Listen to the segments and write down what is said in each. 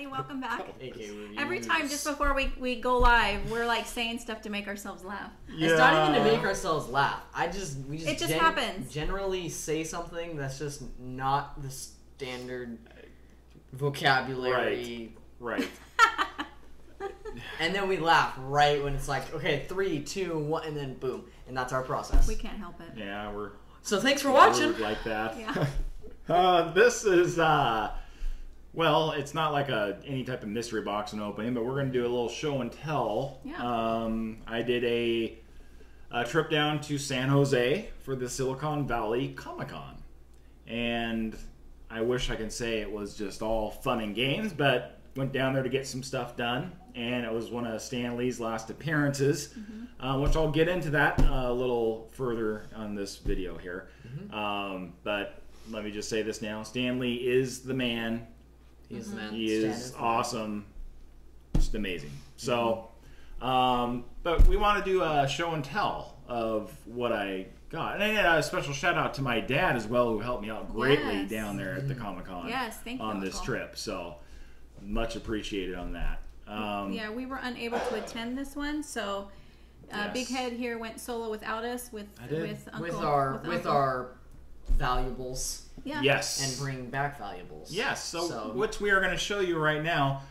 everybody. Welcome back. AK Every time just before we go live, we're like saying stuff to make ourselves laugh. Yeah. It's not even to make ourselves laugh. We just happens. Generally say something that's just not the standard vocabulary. Right. And then we laugh right when it's like, okay, 3, 2, 1, and then boom, and that's our process. We can't help it. Yeah, we're. So thanks for watching. Like that. Yeah. This is well, it's not like any type of mystery box and opening, but we're going to do a little show and tell. Yeah. I did a trip down to San Jose for the Silicon Valley Comic-Con, and I wish I could say it was just all fun and games, but went down there to get some stuff done, and it was one of Stan Lee's last appearances, which I'll get into that a little further on this video here. But let me just say this now. Stan Lee is the man. He's the man. He is awesome. Just amazing. So, but we want to do a show and tell of what I got. And a special shout out to my dad as well, who helped me out greatly down there at the Comic-Con thank you, on this trip. So, much appreciated on that. Yeah, we were unable to attend this one, so Big Head here went solo without us with Uncle. With our valuables. Yeah. Yes. And bring back valuables. Yes. So which we are going to show you right now.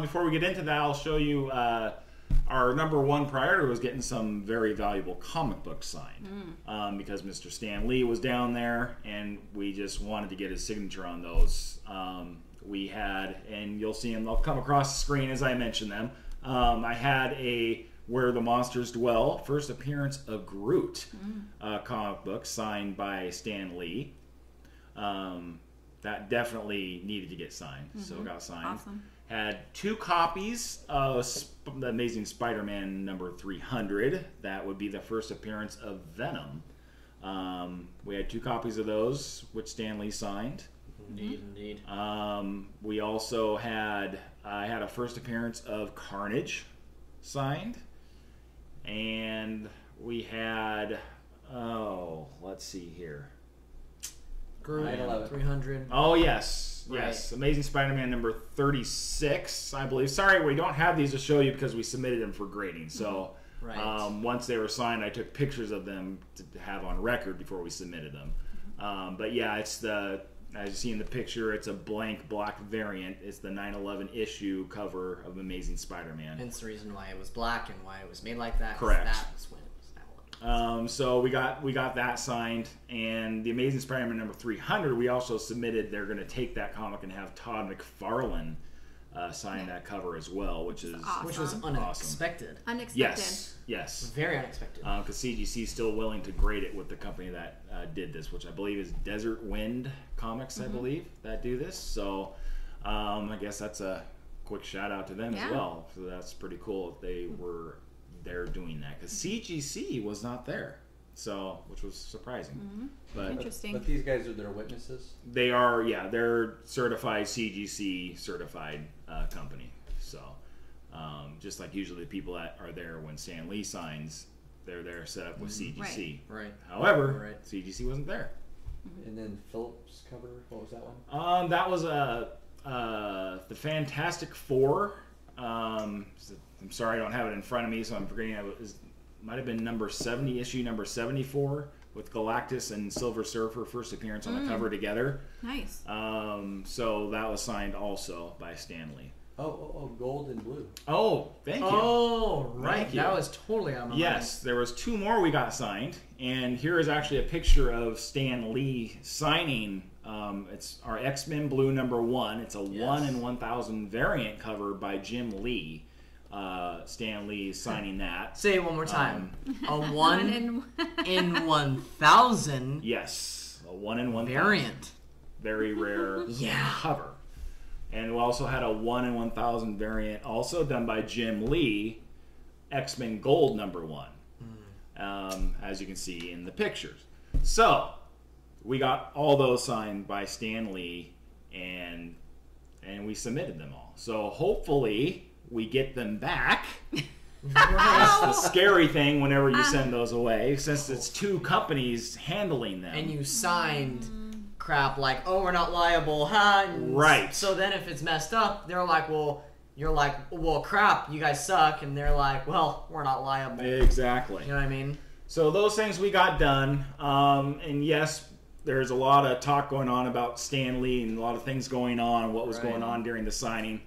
Before we get into that, I'll show you our number one priority was getting some very valuable comic books signed because Mr. Stan Lee was down there, and we just wanted to get his signature on those. We had, and you'll see them, they'll come across the screen as I mention them. I had a Where the Monsters Dwell, first appearance of Groot comic book signed by Stan Lee. That definitely needed to get signed, so it got signed. Awesome. Had 2 copies of the Amazing Spider-Man number 300. That would be the first appearance of Venom. We had 2 copies of those, which Stan Lee signed. Indeed. We also had I had a first appearance of Carnage signed, and we had let's see here. Groot 300. Oh yes, Amazing Spider-Man number 36, I believe. Sorry, we don't have these to show you because we submitted them for grading. So once they were signed, I took pictures of them to have on record before we submitted them. But yeah, it's as you see in the picture, it's a blank black variant. It's the 9/11 issue cover of Amazing Spider-Man. Hence the reason why it was black and why it was made like that. Correct. That was when it was 9/11. So we got that signed, and the Amazing Spider-Man number 300. We also submitted. They're going to take that comic and have Todd McFarlane sign that cover as well, which is awesome. Which was unexpected. Yes. Very unexpected. Because CGC is still willing to grade it with the company that did this, which I believe is Desert Wind Comics, I believe, that do this. So I guess that's a quick shout out to them as well. So that's pretty cool if they were there doing that, because CGC was not there, so which was surprising. But interesting. But these guys are their witnesses. They are, they're certified CGC certified company. So just like usually the people that are there when Stan Lee signs, they're there set up with CGC. Right. However, CGC wasn't there. And then Phillips cover, what was that one? That was the Fantastic Four. I'm sorry, I don't have it in front of me, so I'm forgetting. It might have been number 70, issue number 74, with Galactus and Silver Surfer first appearance on the cover together. Nice. So that was signed also by Stan Lee. Oh, gold and blue. Oh, thank you. Oh, right. Thank you. That was totally on my mind. Yes, there was 2 more we got signed, and here is actually a picture of Stan Lee signing. It's our X-Men Blue number 1. It's a 1 in 1,000 variant cover by Jim Lee. Stan Lee signing that. Say it one more time. A 1 in 1,000. Yes, a 1 in 1,000 variant. Very rare cover. And we also had a 1 in 1,000 variant, also done by Jim Lee, X-Men Gold number 1, as you can see in the pictures. So we got all those signed by Stan Lee, and we submitted them all. So hopefully we get them back. That's the scary thing whenever you send those away, since it's 2 companies handling them. And you signed crap like, oh, we're not liable, huh? And right. So then if it's messed up, they're like, well, you're like, well, crap, you guys suck, and they're like, well, we're not liable. Exactly. You know what I mean? So those things we got done, and yes, there's a lot of talk going on about Stan Lee and a lot of things going on, what was going on during the signing.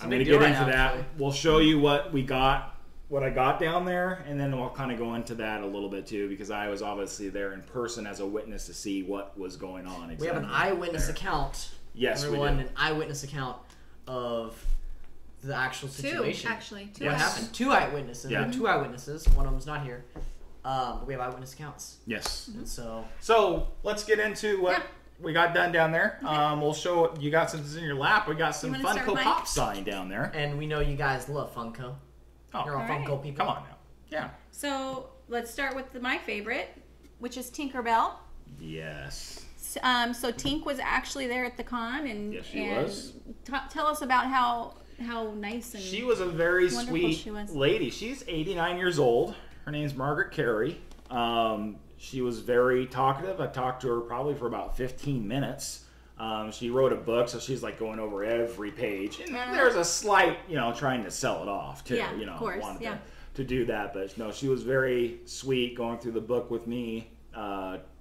I'm going to get into that. Actually. We'll show you what we got, what I got down there, and then we'll kind of go into that a little bit too, because I was obviously there in person as a witness to see what was going on. We have an eyewitness account. Yes, everyone, we do. An eyewitness account of the actual situation. Two. What happened? 2 eyewitnesses. Yeah. 2 eyewitnesses. One of them's not here. We have eyewitness accounts. Yes. And so let's get into what we got done down there. Okay. We'll show you got some in your lap. We got some Funko Pop sign down there. And we know you guys love Funko. Oh, you're all Funko people. Come on now. Yeah. So let's start with my favorite, which is Tinkerbell. Yes. So Tink was actually there at the con, and yes, she was. Tell us about how nice and she was a very sweet lady. She's 89 years old. Her name's Margaret Carey. She was very talkative. I talked to her probably for about 15 minutes. She wrote a book, so she's like going over every page. And there's a slight, trying to sell it off too. Yeah, of course. Wanted to do that, but no, she was very sweet going through the book with me.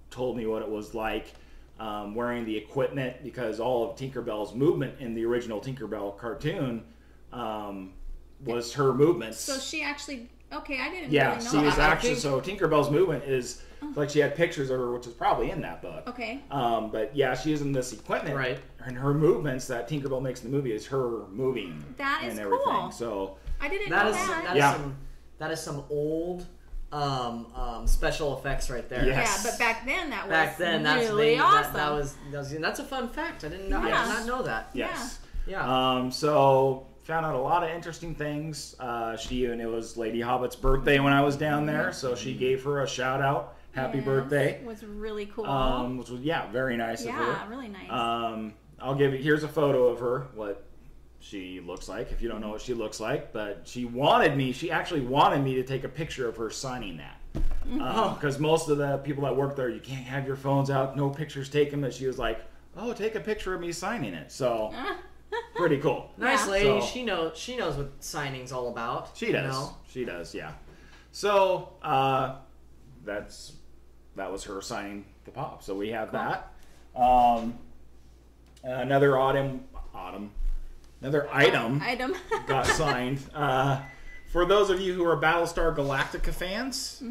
Told me what it was like wearing the equipment, because all of Tinkerbell's movement in the original Tinkerbell cartoon was her movements. So she actually. Okay, I didn't really know. Yeah, she was actually, so Tinkerbell's movement is, like she had pictures of her, which is probably in that book. Okay. But yeah, she is in this equipment. Right. And her movements that Tinkerbell makes in the movie is her moving. That is and everything. Cool. So I didn't know that. That is some old special effects right there. Yes. Yeah, but back then that was really awesome. That's a fun fact. I didn't know. I did not know that. Yes. Yeah. So found out a lot of interesting things. And it was Lady Hobbit's birthday when I was down there, so she gave her a shout out. Happy birthday. It was really cool. Which was very nice of her. Yeah, really nice. I'll give you, here's a photo of her, what she looks like, if you don't know what she looks like, but she actually wanted me to take a picture of her signing that. Because most of the people that work there, you can't have your phones out, no pictures taken, but she was like, oh, take a picture of me signing it. So pretty cool. Nice lady. So, she knows what signing's all about. She does. She does, yeah. So that was her signing the pop. So we have that. Another item got signed. For those of you who are Battlestar Galactica fans,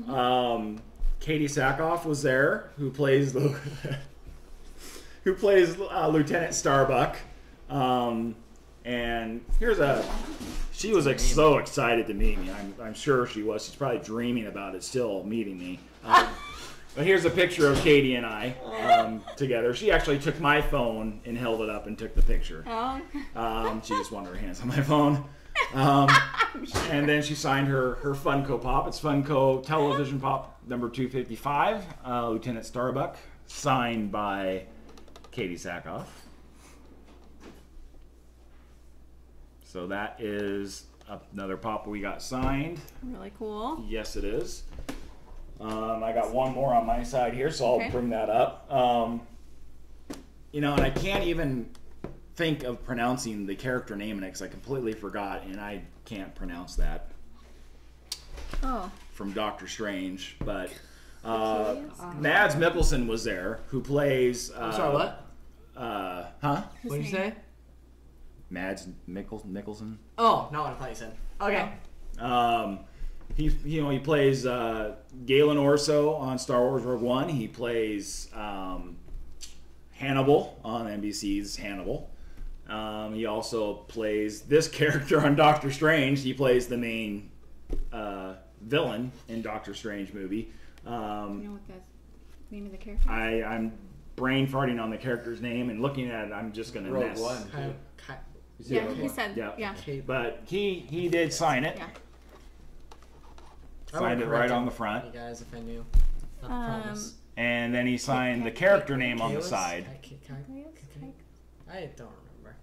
Katie Sackhoff was there, who plays Lieutenant Starbuck. And she was like so excited to meet me. I'm sure she was. She's probably dreaming about it still, meeting me. But here's a picture of Katie and I together. She actually took my phone and held it up and took the picture. She just wanted her hands on my phone. And then she signed her Funko Pop. It's Funko Television Pop number 255, Lieutenant Starbuck, signed by Katie Sackhoff. So that is another pop we got signed. Really cool. Yes, it is. I got one more on my side here, so I'll bring that up. And I can't even think of pronouncing the character name in it because I completely forgot, and I can't pronounce that. From Doctor Strange, but Mads Mikkelsen was there, who plays. I'm sorry, what? Huh? What did you say? Mads Mikkelsen. Oh, no, I thought you said. Okay. He plays Galen Orso on Star Wars Rogue One. He plays Hannibal on NBC's Hannibal. He also plays this character on Doctor Strange. He plays the main villain in Doctor Strange movie. You know what the name of the character is? I'm brain farting on the character's name and looking at it. I'm just going to mess. Rogue One. Yeah, he said. Yeah. But he did sign it. Yeah. Signed it right on the front. You guys, if I knew. Not promise. And then he signed the character name on the side. I don't remember.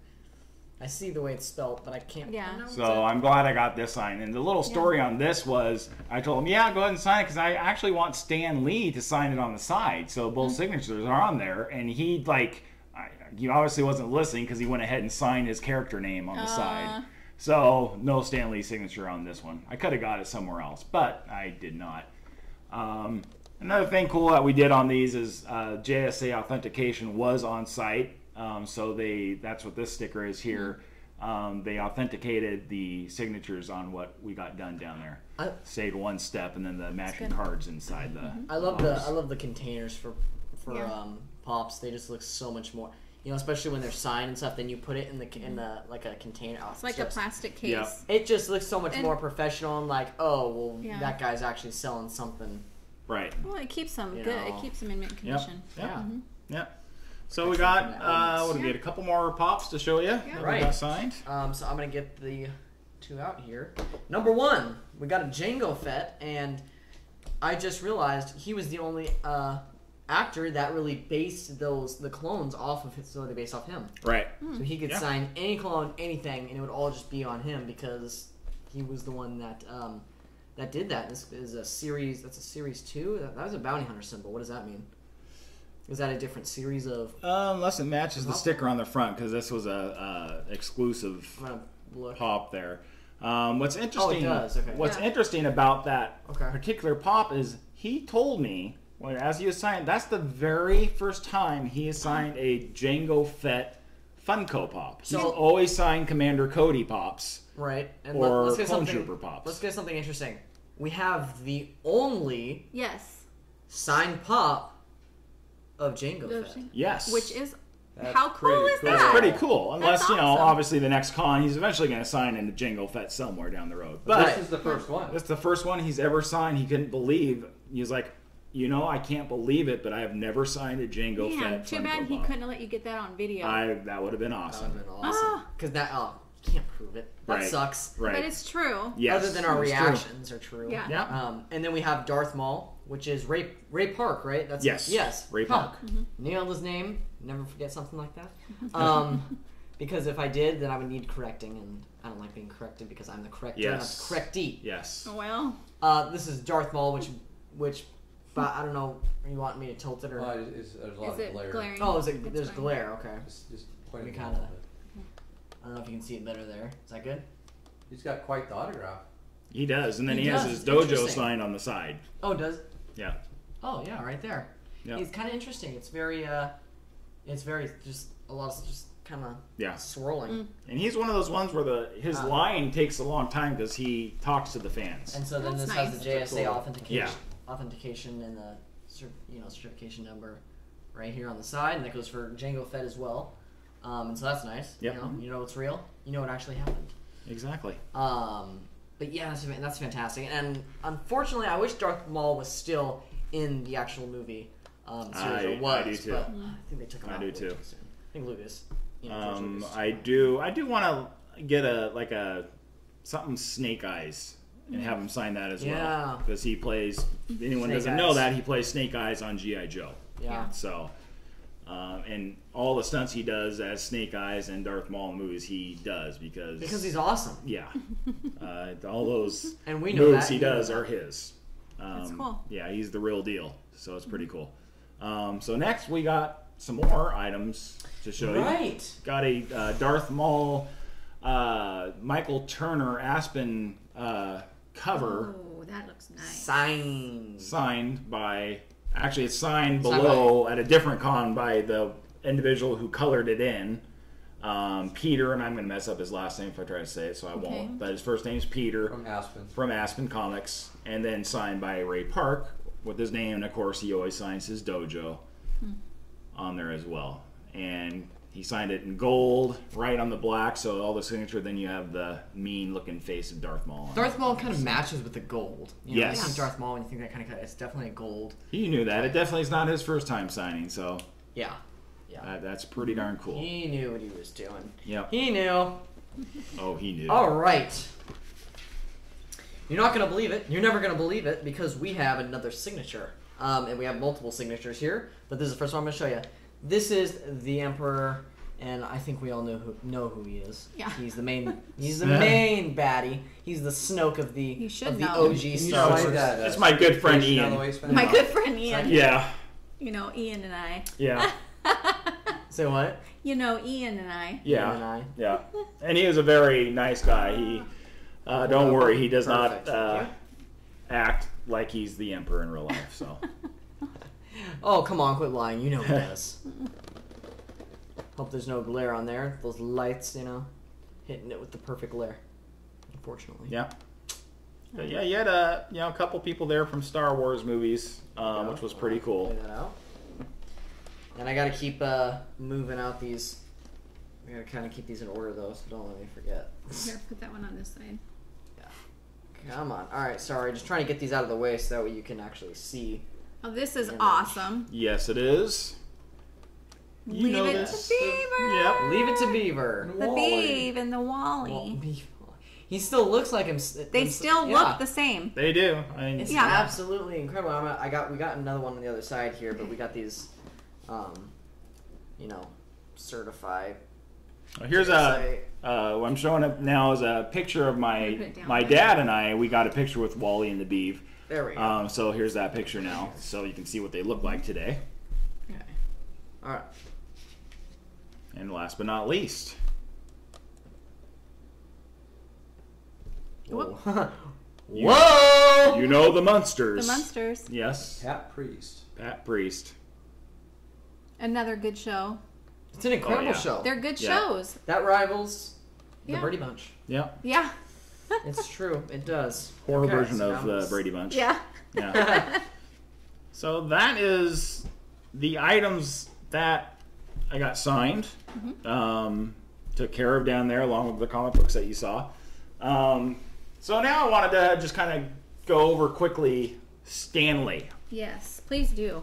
I see the way it's spelled, but I can't pronounce it. So I'm glad I got this signed. And the little story on this was, I told him, yeah, go ahead and sign it, because I actually want Stan Lee to sign it on the side. So both signatures are on there. And he, like, he obviously wasn't listening, because he went ahead and signed his character name on the side. So no Stan Lee signature on this one. I could have got it somewhere else, but I did not. Another thing cool that we did on these is JSA authentication was on site. So that's what this sticker is here. They authenticated the signatures on what we got done down there. Saved one step, and then the matching cards inside the. I love the containers for pops. They just look so much more. You know, especially when they're signed and stuff. Then you put it in the like a container. It's like a plastic case. Yep. It just looks so much more professional and like, oh well, that guy's actually selling something. Right. Well, it keeps them good. It keeps them in mint condition. Yep. Yep. So we got, what did we get? A couple more pops to show you that we got signed. So I'm going to get the two out here. Number 1, we got a Jango Fett, and I just realized he was the only actor that really based the clones off of his, so they based off him. Right. So he could sign any clone, anything, and it would all just be on him because he was the one that that did that. This is a series, that's a series 2? That was a bounty hunter symbol. What does that mean? Is that a different series of... Unless it matches the sticker on the front, because this was a exclusive pop there. What's interesting? Oh, it does. Okay. What's interesting about that particular pop is he told me, as he was signing, that's the very first time he has signed a Jango Fett Funko pop. So he's always signed Commander Cody pops. Right. And or let's get Clone Trooper pops. Let's get something interesting. We have the only signed pop of Jango Fett. Yes. Which is, how cool is that? That's pretty cool. Unless, you know, obviously the next con, he's eventually going to sign in the Jango Fett somewhere down the road. But this is the first one. This is the first one he's ever signed. He couldn't believe. He was like, you know, I can't believe it, but I have never signed a Jango Fett. Too bad he couldn't let you get that on video. That would have been awesome. That would have been awesome. Because you can't prove it. That sucks. Right. But it's true. Yes. Other than our reactions are true. Yeah. And then we have Darth Maul, which is Ray Park, right? That's yes. Ray Park. Nailed his name. Never forget something like that. Because if I did, then I would need correcting, and I don't like being corrected because I'm the corrector, not the correctee. Yes. Well. This is Darth Maul, which, but I don't know. You want me to tilt it or? There's a lot of glare. Glaring? Oh, there's glare. Okay. Just point it kind of. I don't know if you can see it better there. Is that good? He's got quite the autograph. He does, and then he has his dojo sign on the side. Oh, does? Yeah. Oh, yeah, right there. Yep. He's kind of interesting. It's very just a lot of just kind of swirling. And he's one of those ones where his line takes a long time because he talks to the fans. And so then this has the JSA authentication and the certification number right here on the side, and that goes for Jango Fett as well. And so that's nice. Yep. You know it's real. You know what actually happened. Exactly. But yeah, that's fantastic. And unfortunately, I wish Darth Maul was still in the actual movie series. I do too. But I think they took him out. I do too. I think Lucas. George Lucas. I do want to get something Snake Eyes and have him sign that as well. Because he plays. If anyone doesn't know that, he plays Snake Eyes on G.I. Joe. Yeah. So. And all the stunts he does as Snake Eyes and Darth Maul in movies, he does because he's awesome. Yeah, all those and we know moves he does are his. That's cool. Yeah, he's the real deal. So it's pretty cool. So next we got some more items to show you. Right. Got a Darth Maul, Michael Turner Aspen cover. Oh, that looks nice. Signed by. Actually, it's signed below at a different con by the individual who colored it in. Peter, and I'm going to mess up his last name if I try to say it, so I won't. But his first name is Peter. From Aspen Comics. And then signed by Ray Park with his name. And, of course, he always signs his dojo on there as well. And he signed it in gold, right on the black, so all the signature. Then you have the mean-looking face of Darth Maul. Darth Maul kind of matches with the gold. You know, you think Darth Maul, and you think that kind of it's definitely a gold. He knew that. It definitely is not his first time signing, so yeah. That's pretty darn cool. He knew what he was doing. Yep. He knew. Oh, he knew. All right. You're not gonna believe it. You're never gonna believe it because we have another signature, and we have multiple signatures here. But this is the first one I'm gonna show you. This is the Emperor and I think we all know who he is. Yeah. He's the main. He's the main baddie. He's the Snoke of the OG Star Wars. It's my good friend Ian. My good friend Ian. Yeah. You know, Ian and I. Yeah. Say what? You know, Ian and I. Yeah. Ian and I. Yeah. And he was a very nice guy. He, don't worry, he does not act like he's the Emperor in real life. So. Oh, come on, quit lying. You know he does. Hope there's no glare on there. Those lights, you know, hitting it with the perfect glare. Unfortunately. Yeah. But yeah, you had a couple people there from Star Wars movies, which was pretty cool. Lay that out. And I gotta keep moving out these. I gotta kind of keep these in order though, so don't let me forget. Here, put that one on this side. Yeah. Come on. All right. Sorry. Just trying to get these out of the way so that way you can actually see. Oh, this is awesome. Yes, it is. Leave it to Beaver. Yep. Leave it to Beaver. The Beav and the Wally. He still looks like him. They still look the same. They do. It's absolutely incredible. We got another one on the other side here, but we got these, certified. Well, here's what I'm showing up now is a picture of my dad and I. We got a picture with Wally and the Beav. There we go. So here's that picture now, so you can see what they look like today. Okay. All right. And last but not least. Whoa. Whoa! You know the Munsters. The Munsters. Yes. Pat Priest. Pat Priest. Another good show. It's an incredible show. They're good shows. That rivals the Brady Bunch. Yeah. Yeah. It's true. It does. Horror version of the Brady Bunch. Yeah. Yeah. So that is the items that I got signed. Took care of down there along with the comic books that you saw. So now I wanted to just kind of go over quickly Stan Lee. Yes, please do.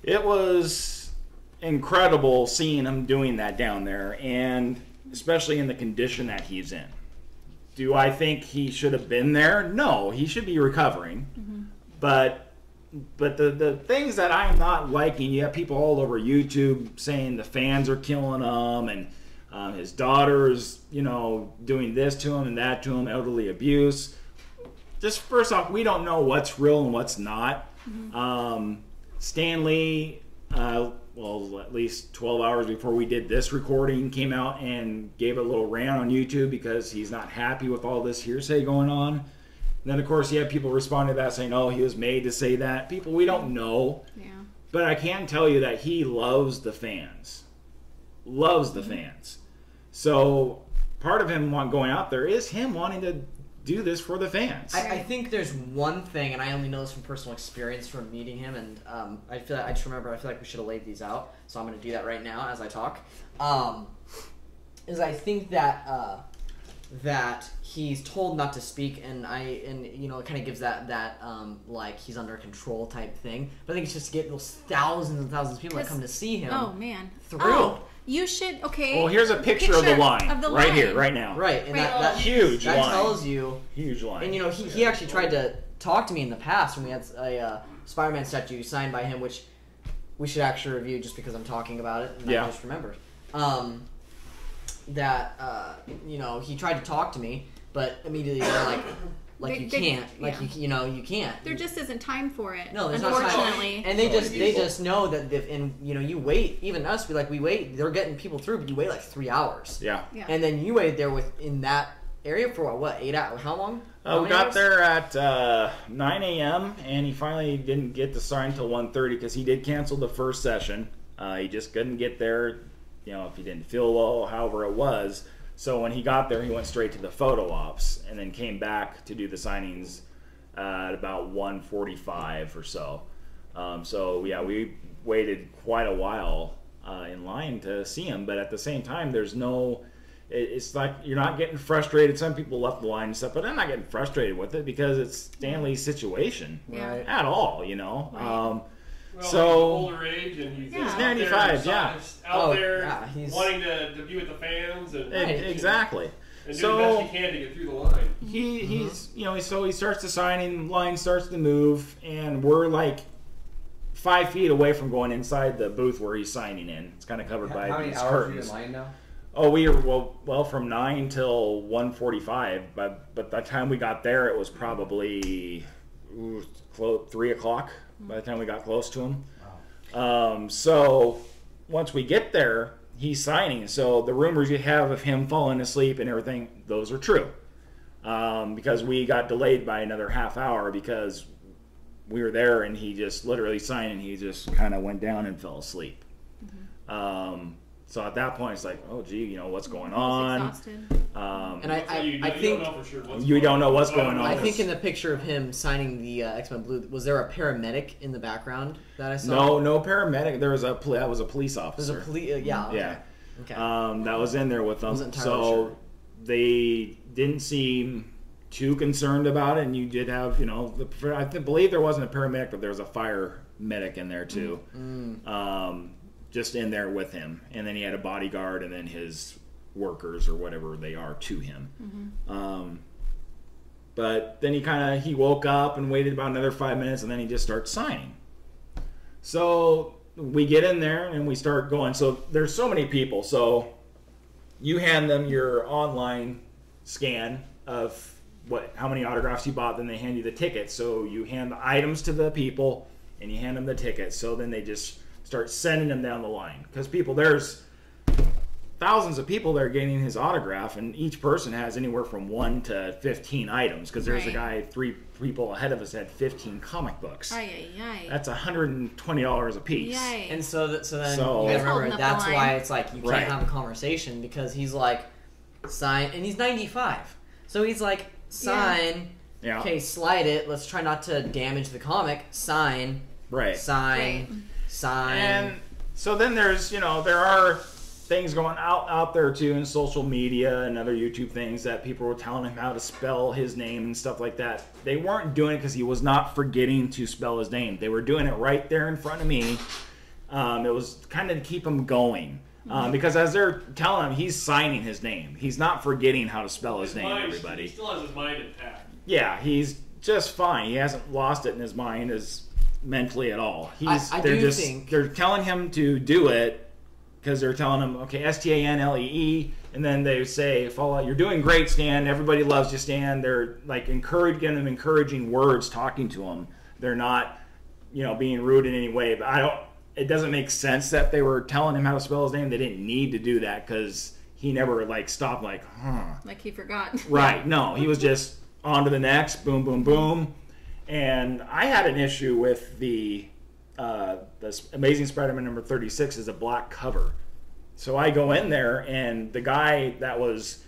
It was incredible seeing him doing that down there, and especially in the condition that he's in. Do I think he should have been there? No, he should be recovering. But the things that I'm not liking, you have people all over YouTube saying the fans are killing him, and his daughter's, doing this to him and that to him, elderly abuse. Just first off, we don't know what's real and what's not. Stan Lee, at least 12 hours before we did this recording, came out and gave a little rant on YouTube because he's not happy with all this hearsay going on. And then, of course, you have people responding to that saying, oh, he was made to say that. People, we don't know. Yeah. But I can tell you that he loves the fans. Loves the fans. So part of him going out there is him wanting to do this for the fans. I think there's one thing, and I only know this from personal experience from meeting him, and I feel like we should have laid these out, so I'm going to do that right now as I talk. Is I think that he's told not to speak, and it kind of gives that like he's under control type thing. But I think it's just to get those thousands and thousands of people that come to see him. Oh man, through. Oh, you should. Okay. Well, here's a picture of the line right here, right now. Right, and that huge line. That tells you huge line. And he actually tried to talk to me in the past when we had a Spider-Man statue signed by him, which we should actually review just because I'm talking about it and I just remembered. He tried to talk to me, but immediately they're like you can't. You can't. There just isn't time for it. No, there's unfortunately. Not time. And they just know that you wait. Even us, we wait. They're getting people through, but you wait like 3 hours. Yeah. And then you waited there in that area for what 8 hours? How long? We got there at 9 a.m. and he finally didn't get the sign till 1:30 because he did cancel the first session. He just couldn't get there. If he didn't feel well, however it was. So when he got there, he went straight to the photo ops and then came back to do the signings at about 1:45 or so. We waited quite a while in line to see him, but at the same time, it's like you're not getting frustrated. Some people left the line and stuff, but I'm not getting frustrated with it because it's Stan Lee's situation at all, Right. He's older age and he's 95, out there wanting to be with the fans and exactly. And do the best he can to get through the line. He starts the signing, line starts to move, and we're like 5 feet away from going inside the booth where he's signing in. It's kind of covered by how many these hours curtains. are you in line now? Oh, we were from 9 till 1:45. But by the time we got there, it was probably 3 o'clock. By the time we got close to him. Wow. So once we get there, he's signing. So the rumors you have of him falling asleep and everything, those are true. Because we got delayed by another half hour because we were there and he just literally signed and he just kind of went down and fell asleep. Mm-hmm. So at that point, it's like, oh, gee, what's going on? And I think you don't know for sure you don't know what's going on. I think in the picture of him signing the X-Men Blue, was there a paramedic in the background that I saw? No paramedic. There was that was a police officer. There's a police, yeah. Okay. Yeah. Okay. That was in there with them. Wasn't entirely sure. They didn't seem too concerned about it, and you did have, I believe there wasn't a paramedic, but there was a fire medic in there too. Just in there with him, and then he had a bodyguard and then his workers or whatever they are to him. But then he woke up and waited about another 5 minutes, and then he just starts signing. So we get in there and we start going. So there's so many people. So you hand them your online scan of how many autographs you bought, then they hand you the tickets. So you hand the items to the people and you hand them the tickets. So then they just start sending them down the line, because there's thousands of people that are getting his autograph, and each person has anywhere from 1 to 15 items, because there's a guy 3 people ahead of us had 15 comic books. That's $120 a piece. And so then you gotta remember, that's why it's like you can't have a conversation, because he's like, sign, and he's 95, so he's like, sign, okay, slide it, let's try not to damage the comic, sign, sign. And so then there's, there are things going out there too in social media and other YouTube things that people were telling him how to spell his name and stuff like that. They weren't doing it because he was not forgetting to spell his name. They were doing it right there in front of me. It was kind of to keep him going. Because as they're telling him, he's signing his name. He's not forgetting how to spell his name, everybody. He still has his mind intact. Yeah, he's just fine. He hasn't lost it in his mind mentally at all. They're telling him to do it because they're telling him, okay, STANLEE, and then they say, "Fallout, you're doing great, Stan. Everybody loves you, Stan." They're like giving him encouraging words, talking to him. They're not, being rude in any way. But it doesn't make sense that they were telling him how to spell his name. They didn't need to do that because he never stopped like he forgot. Right? No, he was just on to the next. Boom, boom, boom. And I had an issue with the Amazing Spider-Man number 36 is a black cover. So I go in there, and the guy that was,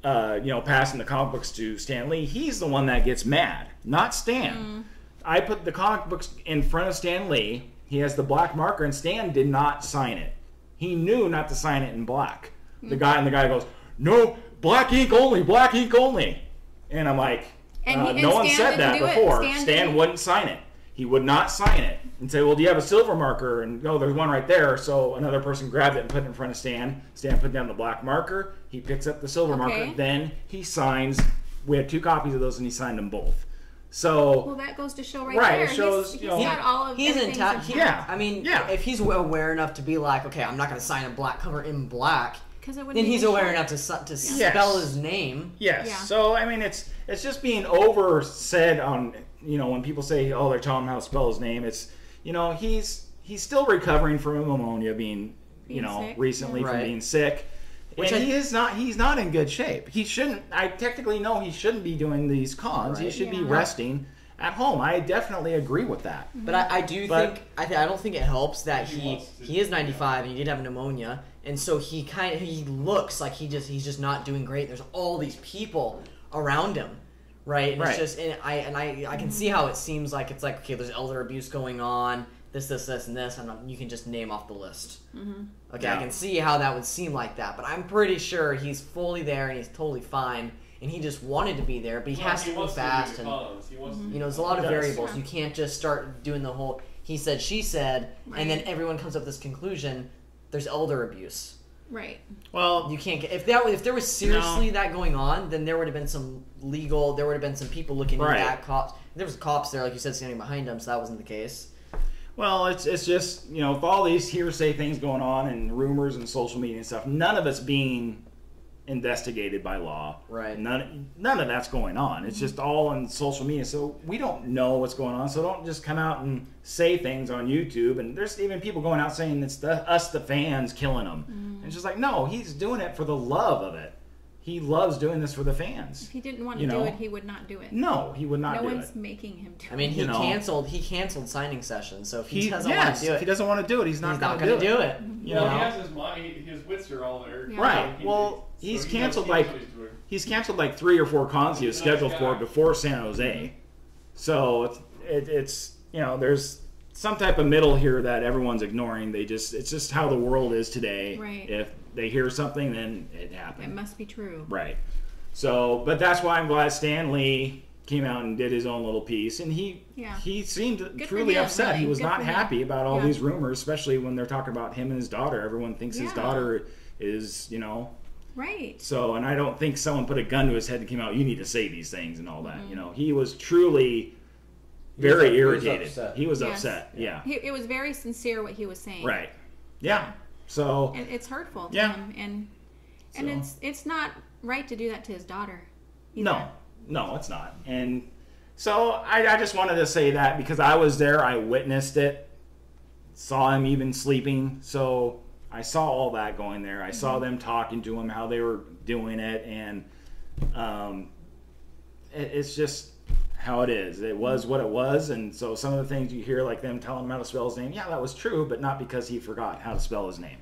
passing the comic books to Stan Lee, he's the one that gets mad, not Stan. I put the comic books in front of Stan Lee. He has the black marker, and Stan did not sign it. He knew not to sign it in black. The guy goes, "No, black ink only, black ink only." And I'm like, no one said that before. Stan wouldn't sign it. He would not sign it and say, "Well, do you have a silver marker?" And there's one right there. So another person grabbed it and put it in front of Stan. Stan put down the black marker. He picks up the silver marker. Then he signs. We had 2 copies of those, and he signed them both. So well, that goes to show there. It shows he's got all of he's intact. Yeah, if he's aware enough to be like, okay, I'm not going to sign a black cover in black. Then he's aware enough to spell his name. Yes. Yeah. So it's just being over said on when people say, oh, they're telling him how to spell his name. It's he's still recovering from pneumonia, being sick. Recently from being sick. He's not in good shape. He shouldn't. I technically know he shouldn't be doing these cons. He should be resting at home. I definitely agree with that. But I don't think it helps that he is 95 and he did have pneumonia. And so he looks like he's just not doing great. There's all these people around him, right? And it's just I can see how it seems like it's like, okay, there's elder abuse going on, this, and this, and you can just name off the list. Okay, I can see how that would seem like that, but I'm pretty sure he's fully there and he's totally fine, and he just wanted to be there, but he has to move fast, and there's a lot of variables. You can't just start doing the whole he said, she said, and then everyone comes up with this conclusion. There's elder abuse. Right. Well, you can't get if there was seriously that going on, then there would have been some people looking into that. Cops. There was cops there, like you said, standing behind them, so that wasn't the case. Well, it's just, you know, with all these hearsay things going on and rumors and social media and stuff, none of it's being investigated by law. Right. None of that's going on. It's just all on social media. So we don't know what's going on. So don't just come out and say things on YouTube. And there's even people going out saying it's us, the fans, killing him. And it's just like, no, he's doing it for the love of it. He loves doing this for the fans. If he didn't want to do it, he would not do it. No, he would not do it. No one's making him do it. I mean, he canceled signing sessions, so if he doesn't want to do it, if he doesn't want to do it, he's not going to do it. You know, he has his wits are all there. Yeah. Right. Well, he's canceled like 3 or 4 cons he was scheduled for before San Jose. So it's you know, there's some type of middle here that everyone's ignoring. It's just how the world is today. Right. If they hear something, then it happened. It must be true. Right. So, but that's why I'm glad Stan Lee came out and did his own little piece, and he seemed truly upset. Really. He was not happy about all these rumors, especially when they're talking about him and his daughter. Everyone thinks his daughter is, you know. Right. So, and I don't think someone put a gun to his head and came out, you need to say these things and all that. You know, he was truly very irritated. He was upset. Yeah. It was very sincere what he was saying. Right. Yeah. So. And it's hurtful to him, and it's not right to do that to his daughter either. No, it's not. And so I just wanted to say that because I was there, I witnessed it, saw him even sleeping. So I saw all that going there. I saw them talking to him, how they were doing it, and it's just how it is. It was what it was, and so some of the things you hear, like them telling him how to spell his name, yeah, that was true, but not because he forgot how to spell his name.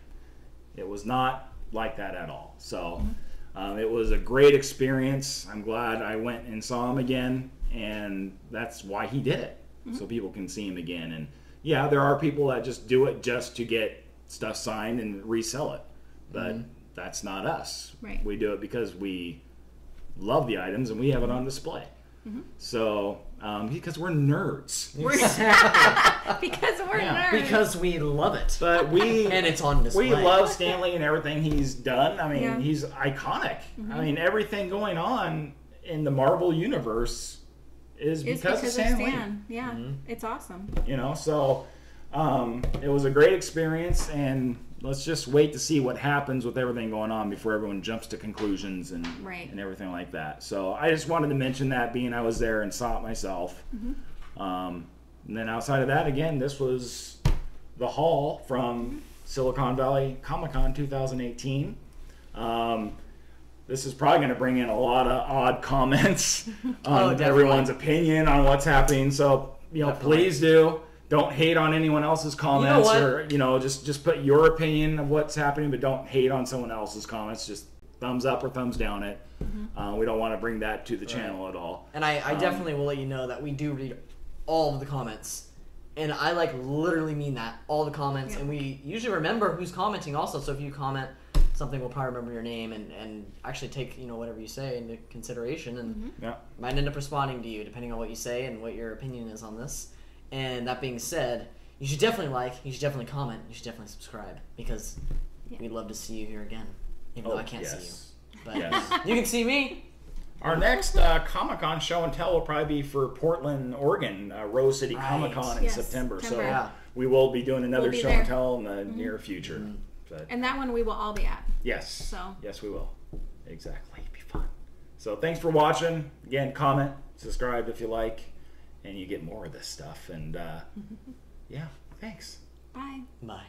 It was not like that at all. So it was a great experience. I'm glad I went and saw him again, and that's why he did it, so people can see him again. And yeah, there are people that just do it just to get stuff signed and resell it, but that's not us. Right. We do it because we love the items and we have it on display. So, because we're nerds. Because we're nerds. Because we love it. But and it's on display. We love Stan Lee and everything he's done. I mean, he's iconic. I mean, everything going on in the Marvel universe is because of Stan Lee. Yeah, it's awesome. You know, so it was a great experience, and let's just wait to see what happens with everything going on before everyone jumps to conclusions and everything like that. So I just wanted to mention that, being I was there and saw it myself. And then outside of that, again, this was the haul from Silicon Valley Comic-Con 2018. This is probably going to bring in a lot of odd comments on everyone's opinion on what's happening. So, you know, please don't hate on anyone else's comments, or, you know, just put your opinion of what's happening, but don't hate on someone else's comments. Just thumbs up or thumbs down it. We don't want to bring that to the channel at all. And I definitely will let you know that we do read all of the comments. And I literally mean that, all the comments. And we usually remember who's commenting also. So if you comment something, we'll probably remember your name and actually take, you know, whatever you say into consideration, and might end up responding to you depending on what you say and what your opinion is on this. And that being said, you should definitely you should definitely comment, you should definitely subscribe, because we'd love to see you here again, even though I can't see you. But you can see me. Our next Comic-Con show and tell will probably be for Portland, Oregon, Rose City Comic-Con in September. So we will be doing another show and tell in the near future. But, and that one we will all be at. Yes. So. Yes, we will. Exactly. It'd be fun. So thanks for watching. Again, comment, subscribe if you like, and you get more of this stuff. And yeah, thanks. Bye. Bye.